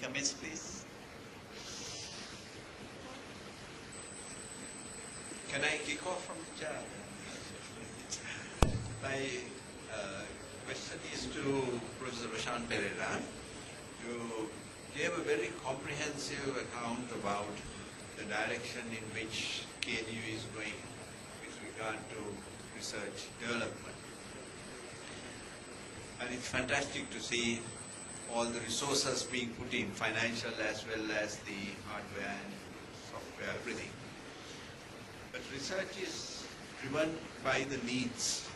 comments, please? Can I kick off from the chair? My question is to Professor Prashant Pereira. You gave a very comprehensive account about the direction in which KDU is going with regard to research development. And it's fantastic to see all the resources being put in, financial as well as the hardware and software, everything. But research is driven by the needs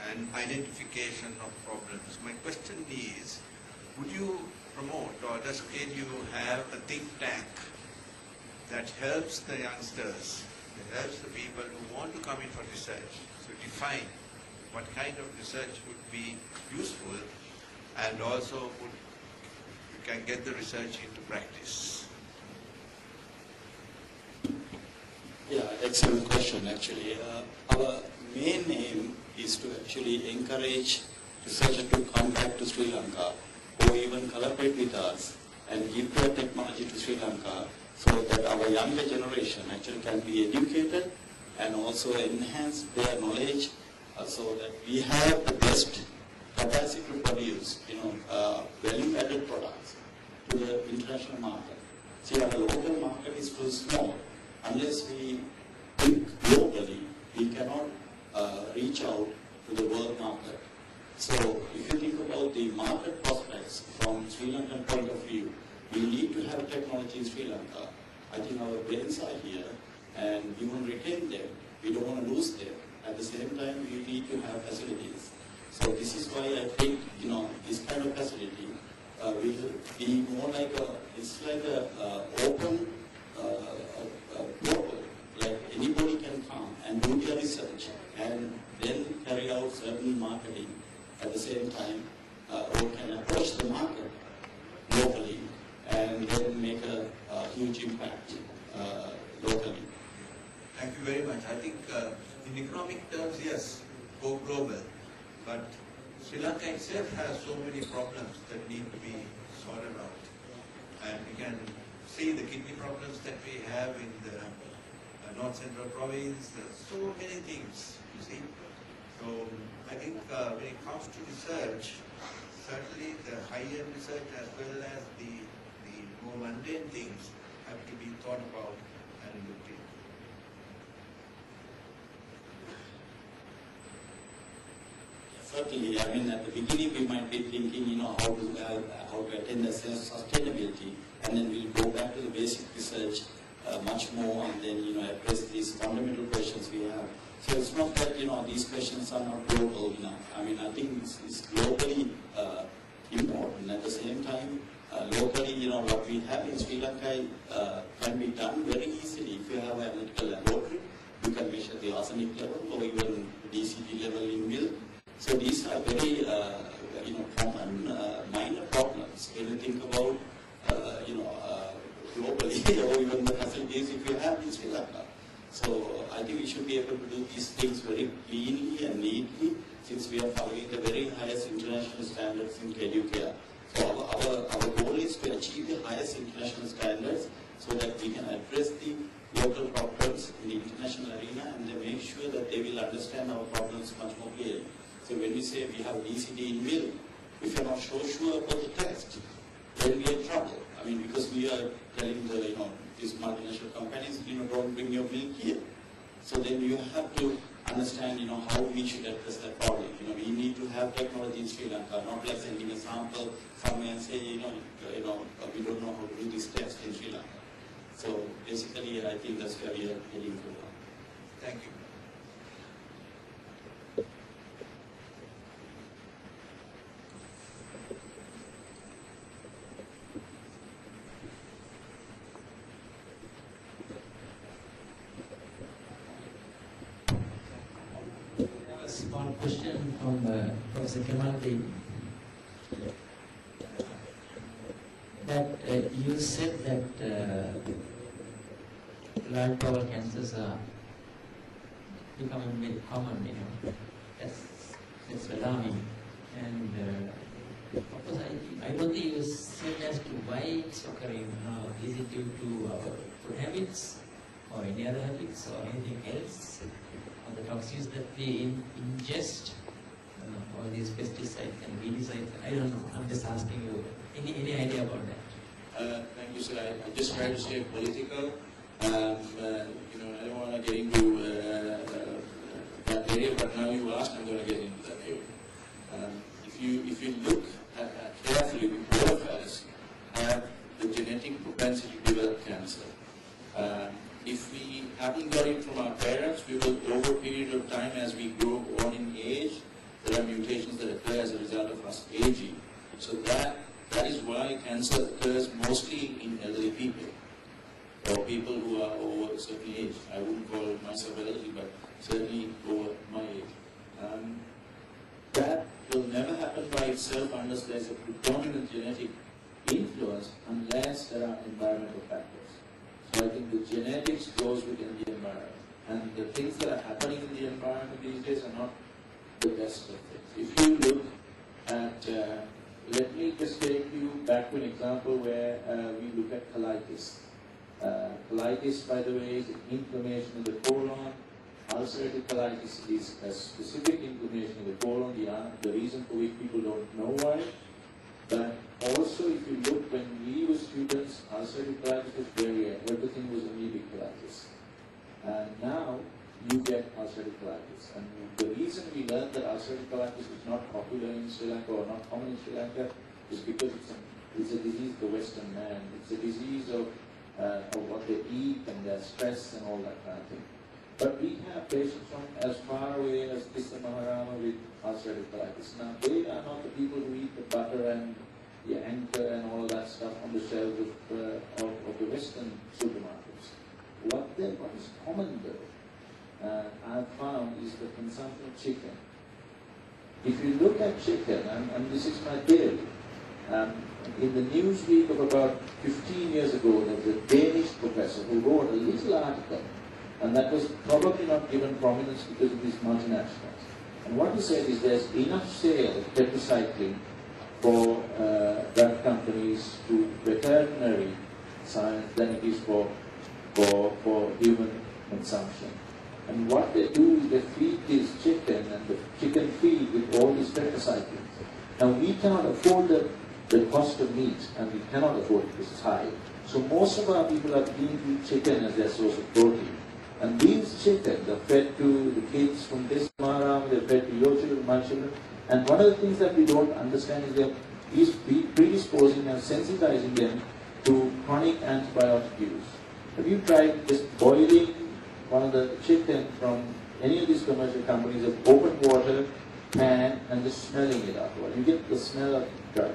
and identification of problems. My question is, would you promote, or does KDU have a think tank that helps the youngsters, that helps the people who want to come in for research, to define what kind of research would be useful, and also you can get the research into practice? Yeah, excellent question actually. Our main aim is to actually encourage researchers to come back to Sri Lanka or even collaborate with us and give their technology to Sri Lanka so that our younger generation actually can be educated and also enhance their knowledge so that we have the best capacity to produce, value-added products to the international market. See, our local market is too small. Unless we think globally, we cannot reach out to the world market. So if you think about the market prospects from Sri Lankan point of view, we need to have technology in Sri Lanka. I think our brains are here and we want to retain them. We don't want to lose them. At the same time, we need to have facilities. So this is why I think, this kind of facility will be more like it's like a open global, like anybody can come and do their research and then carry out certain marketing at the same time, or can approach the market locally and then make a huge impact locally. Thank you very much. I think in economic terms, yes, go global, but Sri Lanka itself has so many problems that need to be sorted out. And we can see the kidney problems that we have in the North Central province. There are so many things, you see. So I think when it comes to research, certainly the high-end research as well as the more mundane things have to be thought about and looked into. Certainly, at the beginning we might be thinking, how to attain the sustainability, and then we'll go back to the basic research much more, and then, address these fundamental questions we have. So it's not that, these questions are not global enough. I think it's globally important. At the same time, locally, what we have in Sri Lanka can be done very easily. If you have an analytical laboratory, you can measure the arsenic level or even DCT level in milk. So these are very, common, minor problems when you think about, globally or even the facilities if you have in Sri Lanka. So I think we should be able to do these things very cleanly and neatly, since we are following the very highest international standards in KDU care. So our goal is to achieve the highest international standards so that we can address the local problems in the international arena and then make sure that they will understand our problems much more clearly. So when we say we have DCT in milk, if you're not so sure about the test, then we are in trouble. Because we are telling the, these multinational companies, don't bring your milk here. So then you have to understand, how we should address that problem. We need to have technology in Sri Lanka, not like sending a sample somewhere and say, we don't know how to do this test in Sri Lanka. So basically, I think that's where we are heading to. Thank you. One question from Professor Kemaldi. That you said that large bowel cancers are becoming very common, That's alarming. And of course, I don't think you said as to why it's occurring now? Is it due to our food habits or any other habits or anything else? Or the toxins that we ingest, all these pesticides and weedicides? I don't know. I'm just asking you. Any idea about that? Thank you, sir. I just try to stay political. You know, I don't want to get into that area, but now you asked, I'm going to get into that area. If you look carefully, all of us have the genetic propensity to develop cancer. If we haven't got it from our parents, we will, over a period of time, as we grow on in age, there are mutations that occur as a result of us aging. So that is why cancer occurs mostly in elderly people, or people who are over a certain age. I wouldn't call myself elderly, but certainly over my age. That will never happen by itself unless there is a predominant genetic influence, unless there are environmental factors. So I think the genetics goes within the environment. And the things that are happening in the environment these days are not the best of things. If you look at, let me just take you back to an example where we look at colitis. Colitis, by the way, is inflammation of the colon. Ulcerative colitis is a specific inflammation of the colon, the reason for which people don't know why. But also, if you look, when we were students, ulcerative colitis was very rare. Everything was amoebic colitis. And now, you get ulcerative colitis. And the reason we learned that ulcerative colitis is not popular in Sri Lanka or not common in Sri Lanka is because it's a disease of the Western man. It's a disease of what they eat and their stress and all that kind of thing. But we have patients from as far away as Tissa Maharama with ulcerative colitis. Now, they are not the people who eat the butter and the anchor and all of that stuff on the shelves of the Western supermarkets. What is common though, I've found, is the consumption of chicken. If you look at chicken, and this is my theory, in the Newsweek of about 15 years ago, there was a Danish professor who wrote a little article, and that was probably not given prominence because of these multinationals. And what he said is there's enough sale of tetracycline for drug companies to veterinary science than it is for human consumption. And what they do is they feed this chicken and the chicken feed with all these tetracyclines. Now we cannot afford the cost of meat, and we cannot afford it because it's high. So most of our people are beginning to eat chicken as their source of protein. And these chickens are fed to the kids from this Maharam, they're fed to your children, my children. And one of the things that we don't understand is they're predisposing and sensitizing them to chronic antibiotic use. Have you tried just boiling one of the chicken from any of these commercial companies of open water, pan, and just smelling it afterwards? You get the smell of drug.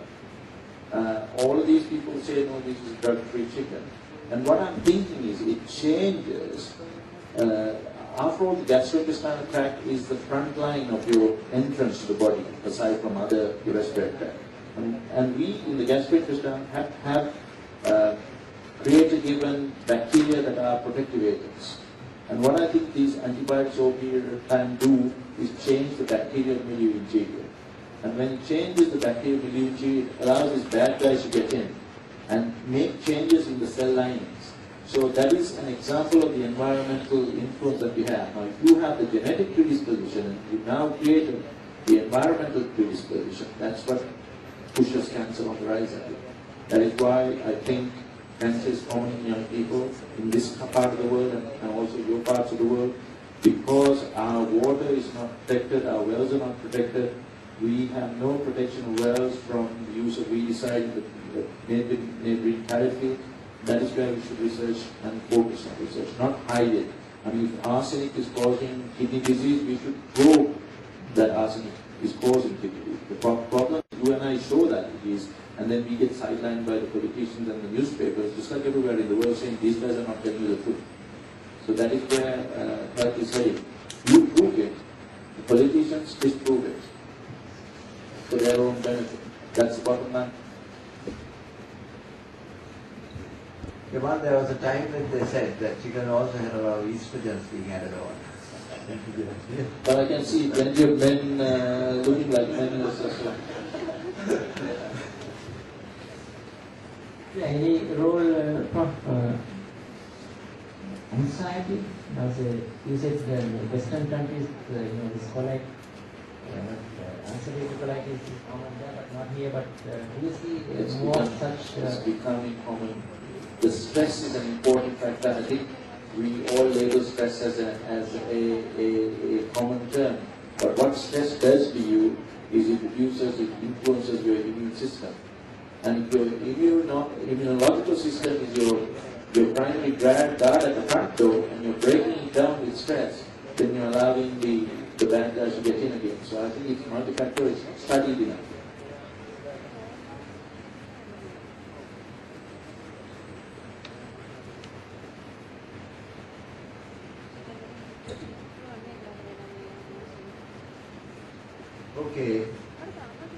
All of these people say, no, this is drug-free chicken. And what I'm thinking is it changes. After all, the gastrointestinal tract is the front line of your entrance to the body, aside from other respiratory tract. And we, in the gastrointestinal, have created even bacteria that are protective agents. And what I think these antibiotics over a period of time do is change the bacterial milieu interior. And when it changes the bacterial milieu interior, it allows these bad guys to get in and make changes in the cell linings. So that is an example of the environmental influence that we have. Now, if you have the genetic predisposition and you now create the environmental predisposition, that's what pushes cancer on the rise. That is why I think cancer is common in young people in this part of the world and also your parts of the world, because our water is not protected, our wells are not protected. We have no protection of wells from the use of weedicide in the neighboring paddy field. That is where we should research and focus on research, not hide it. I mean, if arsenic is causing kidney disease, we should prove that arsenic is causing kidney disease. The problem, you and I show that it is, and then we get sidelined by the politicians and the newspapers, just like everywhere in the world, saying these guys are not telling you the truth. So that is where health is heading. You prove it, the politicians disprove it for their own benefit. That's the bottom line. Yaman, there was a time when they said that chicken also had a lot of estrogens being added on. But I can see plenty of men looking like men as well. Yeah, any role of anxiety? You said the Western countries, this collect, anxiety to collect is common there, but not here. But do you see more such? It's becoming common. The stress is an important factor. I think we all label stress as a common term. But what stress does to you is it influences your immune system. And if your immunological system is your primary guard at the front door, and you're breaking it down with stress, then you're allowing the bad guys to get in again. So I think it's multifactorial. It's studied enough. Okay,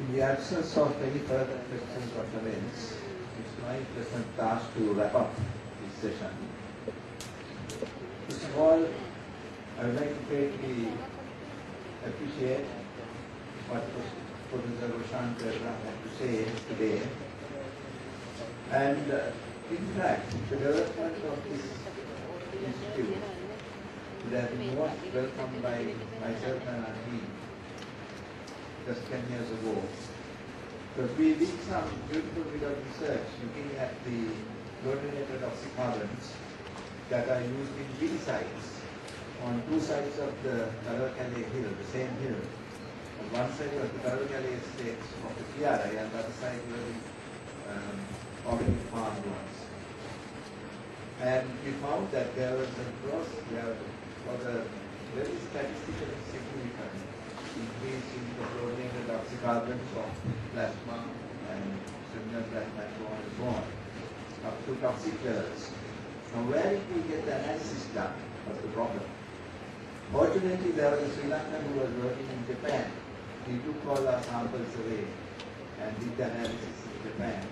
in the absence of any further questions or comments, it's my pleasant task to wrap up this session. First of all, I would like to greatly appreciate what Professor Roshan Perra had to say today. And in fact, the development of this institute would have been most welcomed by myself and our team just 10 years ago. Because we did some beautiful bit of research looking at the fluorinated oxycarbons that are used in wind sites on two sides of the Kalakale hill, the same hill. On one side was the Kalakale estates of the PRI, and the other side were the organic farm ones. And we found that there was a very statistically significant increase in the fluorinated oxycarbons of plasma and similar plasma and so on and so on, up to toxic levels. Now where did we get the analysis done was the problem. Fortunately, there was a Sri Lankan who was working in Japan. He took all our samples away and did the analysis in Japan.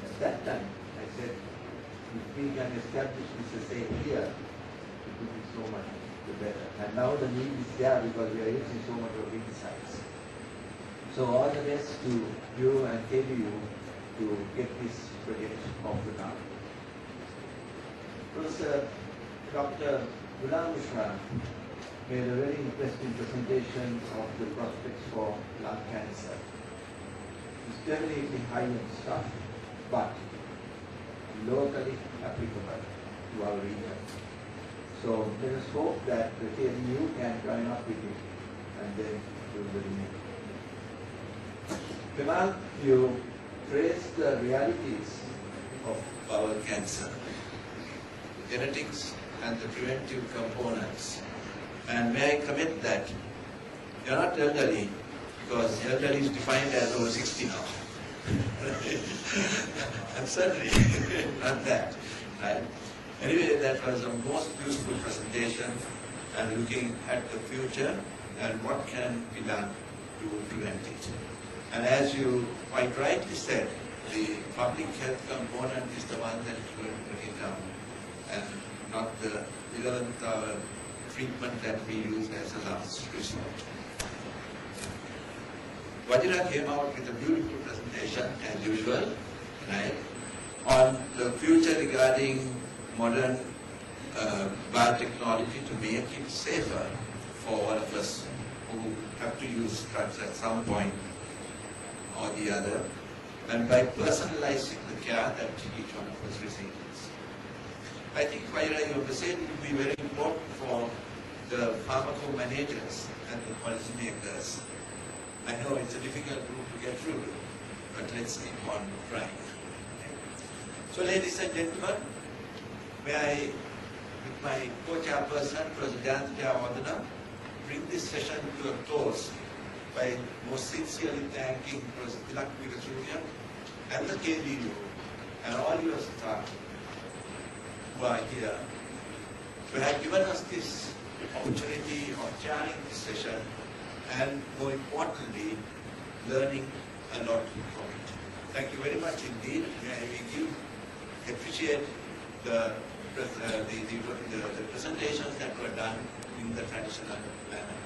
At that time, I said, if we can establish this assay here, it would be so much the better. And now the need is there because we are using so much of wind sites. So all the best to you and KDU to get this project off the ground. Professor Dr. Ghulam Mishra made a very interesting presentation of the prospects for lung cancer. It's definitely high-end stuff, but locally applicable to our region. So let us hope that the KDU can join up with it and then do the remaining. Kemal, you traced the realities of Bowel cancer, genetics and the preventive components. And may I comment that you're not elderly, because elderly is defined as over 60 now. And certainly not that, right? Anyway, that was a most useful presentation and looking at the future and what can be done to prevent it. And as you quite rightly said, the public health component is the one that is going to bring it down, and not the 11th hour treatment that we use as a last resort. Vajra came out with a beautiful presentation, as usual, right, on the future regarding modern biotechnology to make it safer for all of us who have to use drugs at some point or the other, and by personalizing the care that each one of us receives. I think, Vajra, your message will be very important for the pharmaco-managers and the policymakers. I know it's a difficult route to get through, but let's keep on trying. So, ladies and gentlemen, may I, with my co-chairperson, Professor Jayantha, bring this session to a close by most sincerely thanking Professor Tilak Veerasurya and the KDU and all your staff who are here, who have given us this opportunity of chairing this session and, more importantly, learning a lot from it. Thank you very much indeed. We appreciate the presentations that were done in the traditional manner.